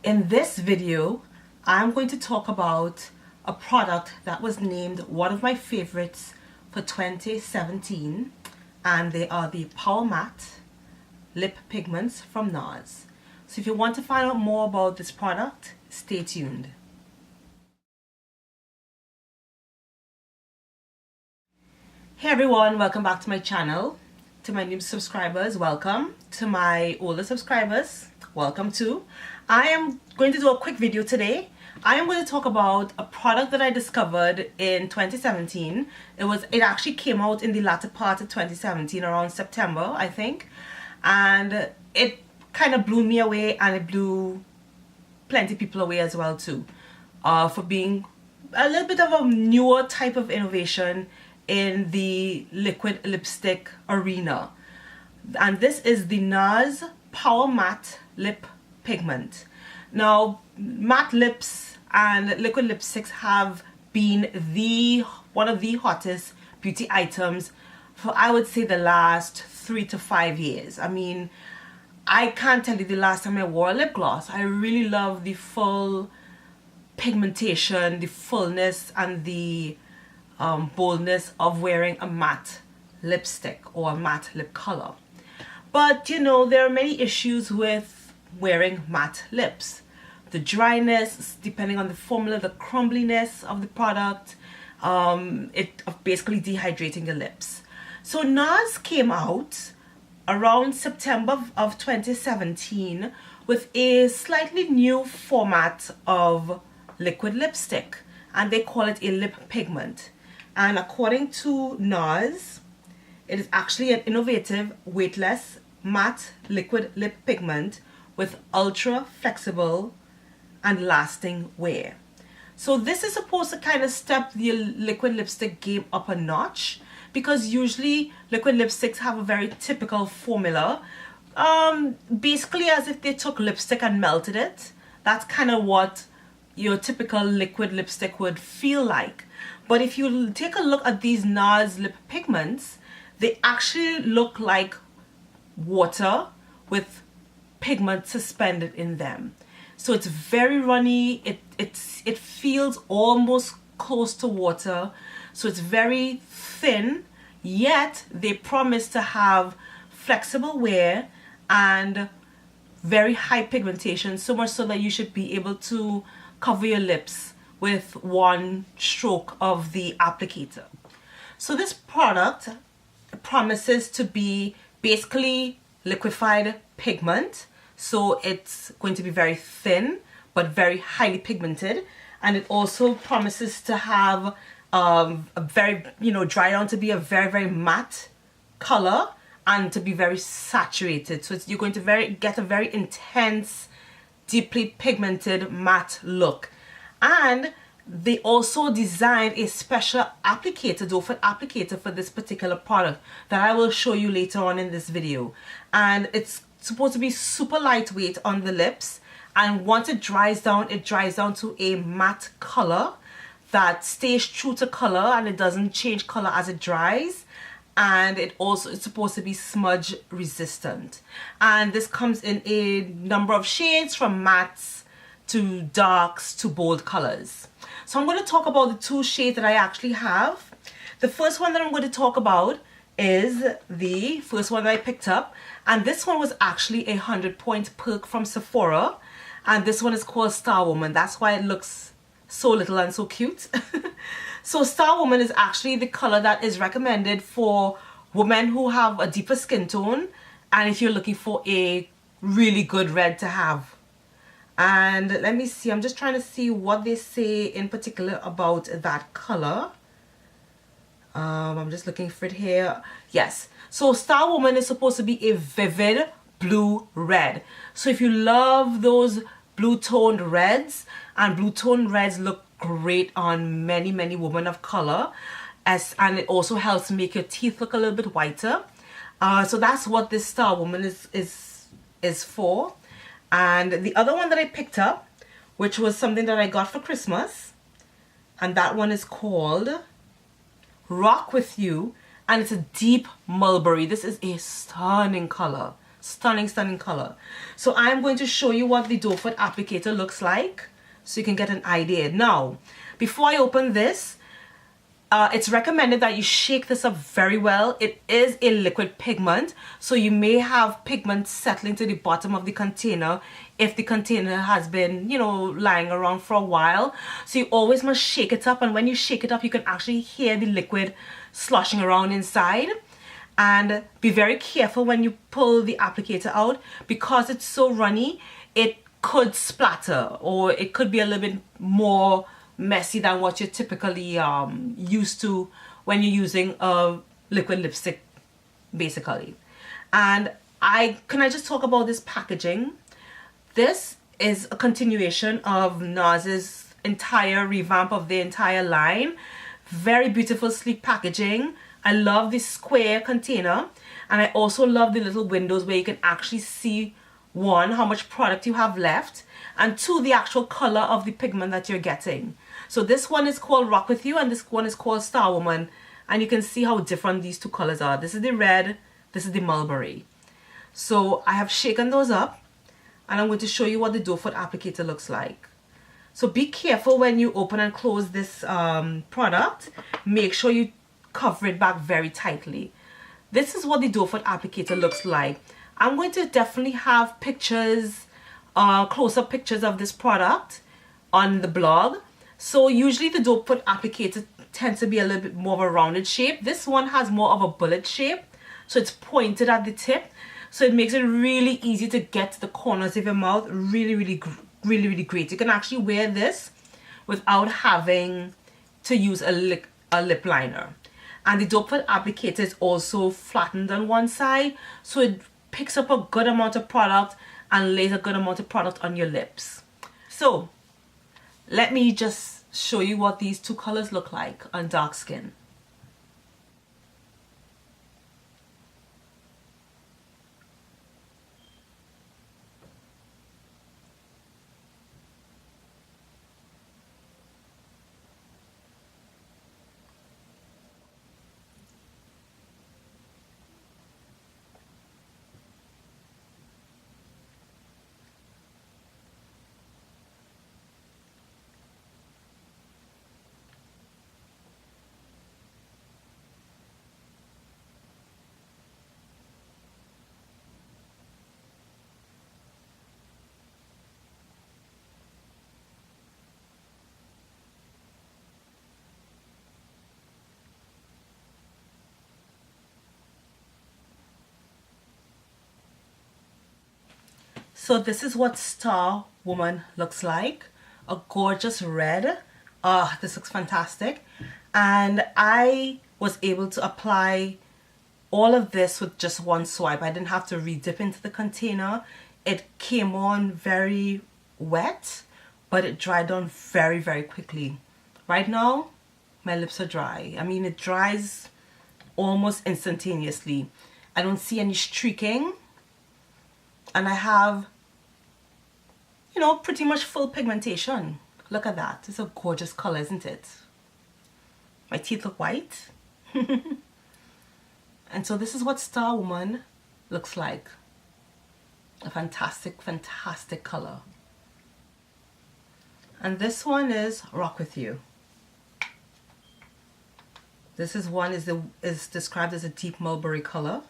In this video, I'm going to talk about a product that was named one of my favorites for 2017, and they are the Powermatte Lip Pigments from NARS. So if you want to find out more about this product, stay tuned. Hey everyone, welcome back to my channel. To my new subscribers, welcome. To my older subscribers, welcome too. I am going to do a quick video today. I am going to talk about a product that I discovered in 2017. It actually came out in the latter part of 2017, around September, I think. And it kind of blew me away, and it blew plenty of people away as well too, for being a little bit of a newer type of innovation in the liquid lipstick arena. And this is the NARS Powermatte Lip Pigment. Now, matte lips and liquid lipsticks have been one of the hottest beauty items for, I would say, the last 3 to 5 years. I mean, I can't tell you the last time I wore a lip gloss. I really love the full pigmentation, the fullness, and the boldness of wearing a matte lipstick or a matte lip color. But you know, there are many issues with wearing matte lips. The dryness, depending on the formula, the crumbliness of the product, it basically dehydrating your lips. So NARS came out around September of 2017 with a slightly new format of liquid lipstick, and they call it a lip pigment. And according to NARS, it is actually an innovative, weightless, matte liquid lip pigment with ultra flexible and lasting wear. So this is supposed to kind of step the liquid lipstick game up a notch, because usually liquid lipsticks have a very typical formula, basically as if they took lipstick and melted it. That's kind of what your typical liquid lipstick would feel like. But if you take a look at these NARS lip pigments, they actually look like water with pigment suspended in them. So it's very runny, it feels almost close to water, so it's very thin, yet they promise to have flexible wear and very high pigmentation, so much so that you should be able to cover your lips with one stroke of the applicator. So this product promises to be basically liquefied pigment, so it's going to be very thin but very highly pigmented, and it also promises to have a very, dry down to be a very matte color and to be very saturated. So you're going to get a very intense, deeply pigmented matte look. And they also designed a special applicator, doe-foot applicator, for this particular product that I will show you later on in this video. And it's supposed to be super lightweight on the lips, and once it dries down to a matte color that stays true to color, and it doesn't change color as it dries. And it's supposed to be smudge resistant. And this comes in a number of shades, from mattes to darks to bold colors. So I'm going to talk about the two shades that I actually have. The first one that I'm going to talk about is the first one that I picked up, and this one was actually a 100-point perk from Sephora, and this one is called Superwoman. That's why it looks so little and so cute. So Superwoman is actually the color that is recommended for women who have a deeper skin tone, and if you're looking for a really good red to have. And let me see, I'm just trying to see what they say in particular about that color. I'm just looking for it here. Yes, so Superwoman is supposed to be a vivid blue red. So if you love those blue toned reds, and blue toned reds look great on many women of color, and it also helps make your teeth look a little bit whiter. So that's what this Superwoman is for. And the other one that I picked up, which was something that I got for Christmas, and that one is called Rock With You, and it's a deep mulberry. This is a stunning color, Stunning color. So I'm going to show you what the doe foot applicator looks like so you can get an idea. Now, before I open this, it's recommended that you shake this up very well. It is a liquid pigment, so you may have pigment settling to the bottom of the container if the container has been, you know, lying around for a while. So you always must shake it up, and when you shake it up, you can actually hear the liquid sloshing around inside. And be very careful when you pull the applicator out, because it's so runny, it could splatter, or it could be a little bit more messy than what you're typically used to when you're using a liquid lipstick, basically. And can I just talk about this packaging? This is a continuation of NARS's entire revamp of the entire line. Very beautiful, sleek packaging. I love the square container, and I also love the little windows where you can actually see, one, how much product you have left, and two, the actual color of the pigment that you're getting. So this one is called Rock With You, and this one is called Star Woman, and you can see how different these two colors are. This is the red, this is the mulberry. So I have shaken those up, and I'm going to show you what the doe foot applicator looks like. So be careful when you open and close this product. Make sure you cover it back very tightly. This is what the doe foot applicator looks like. I'm going to definitely have pictures, close-up pictures of this product on the blog. So usually the doe foot applicator tends to be a little bit more of a rounded shape. This one has more of a bullet shape, so it's pointed at the tip, so it makes it really easy to get to the corners of your mouth. Really great. You can actually wear this without having to use a lip liner. And the doe foot applicator is also flattened on one side, so it picks up a good amount of product and lays a good amount of product on your lips. So let me just show you what these two colors look like on dark skin. So this is what Star Woman looks like. A gorgeous red. This looks fantastic. And I was able to apply all of this with just one swipe. I didn't have to re-dip into the container. It came on very wet, but it dried on very quickly. Right now, my lips are dry. I mean, it dries almost instantaneously. I don't see any streaking. And I have, you know, pretty much full pigmentation. Look at that. It's a gorgeous color, isn't it? My teeth look white. And so this is what Star Woman looks like. A fantastic color. And this one is Rock With You. This is one is described as a deep mulberry color.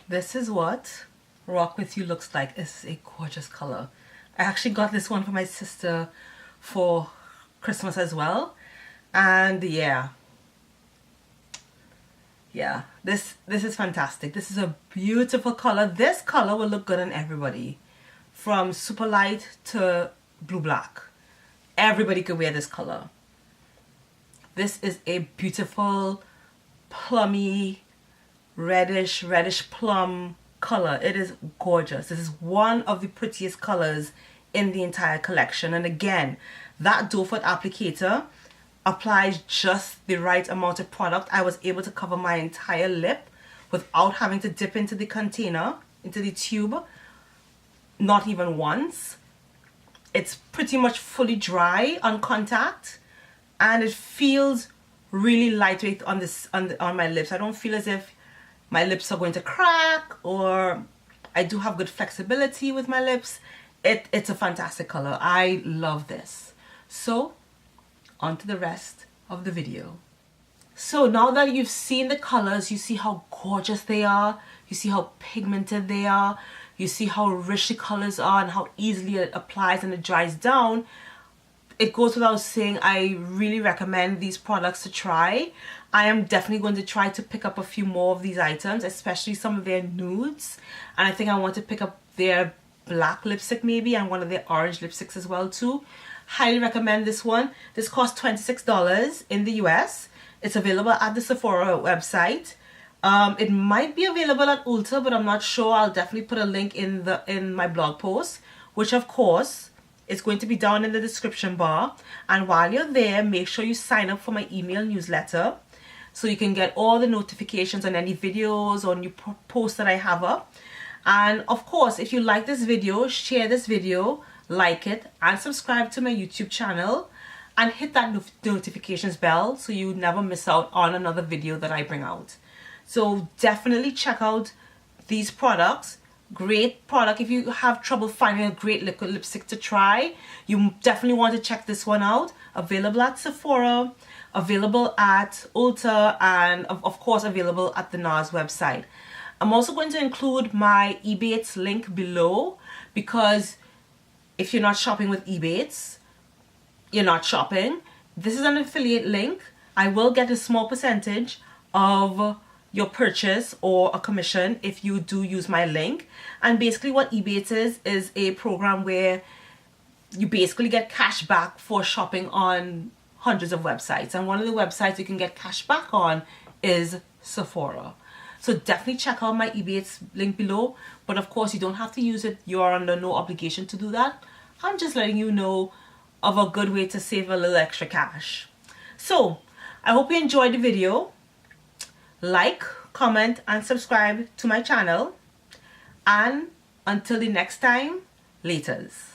This is what Rock With You looks like. It's a gorgeous color. I actually got this one for my sister for Christmas as well. And yeah, this is fantastic. This is a beautiful color. This color will look good on everybody. from super light to blue black. Everybody could wear this color. This is a beautiful plummy reddish plum color. It is gorgeous. This is one of the prettiest colors in the entire collection. And again, that doe foot applicator applies just the right amount of product. I was able to cover my entire lip without having to dip into the container, into the tube, not even once. It's pretty much fully dry on contact, and it feels really lightweight on my lips. I don't feel as if my lips are going to crack, or I do have good flexibility with my lips. It's a fantastic color. I love this. So on to the rest of the video. So now that you've seen the colors, you see how gorgeous they are, you see how pigmented they are, you see how rich the colors are and how easily it applies and it dries down. It goes without saying, I really recommend these products to try. I am definitely going to try to pick up a few more of these items, especially some of their nudes. And I think I want to pick up their black lipstick maybe, and one of their orange lipsticks as well too. Highly recommend this one. This costs $26 in the US. It's available at the Sephora website. It might be available at Ulta, but I'm not sure. I'll definitely put a link in my blog post, which of course is going to be down in the description bar. And while you're there, make sure you sign up for my email newsletter so you can get all the notifications on any videos or new posts that I have up. And of course, if you like this video, share this video, like it, and subscribe to my YouTube channel, and hit that notifications bell so you never miss out on another video that I bring out. So definitely check out these products. Great product. If you have trouble finding a great liquid lipstick to try, you definitely want to check this one out. Available at Sephora, available at Ulta, and of course available at the NARS website. I'm also going to include my Ebates link below, because if you're not shopping with Ebates, you're not shopping. This is an affiliate link. I will get a small percentage of your purchase or a commission if you do use my link. And basically what Ebates is a program where you basically get cash back for shopping on hundreds of websites, and one of the websites you can get cash back on is Sephora. So definitely check out my Ebates link below, but of course you don't have to use it. You're under no obligation to do that. I'm just letting you know of a good way to save a little extra cash. So I hope you enjoyed the video. Like, comment, and subscribe to my channel. And until the next time, laters.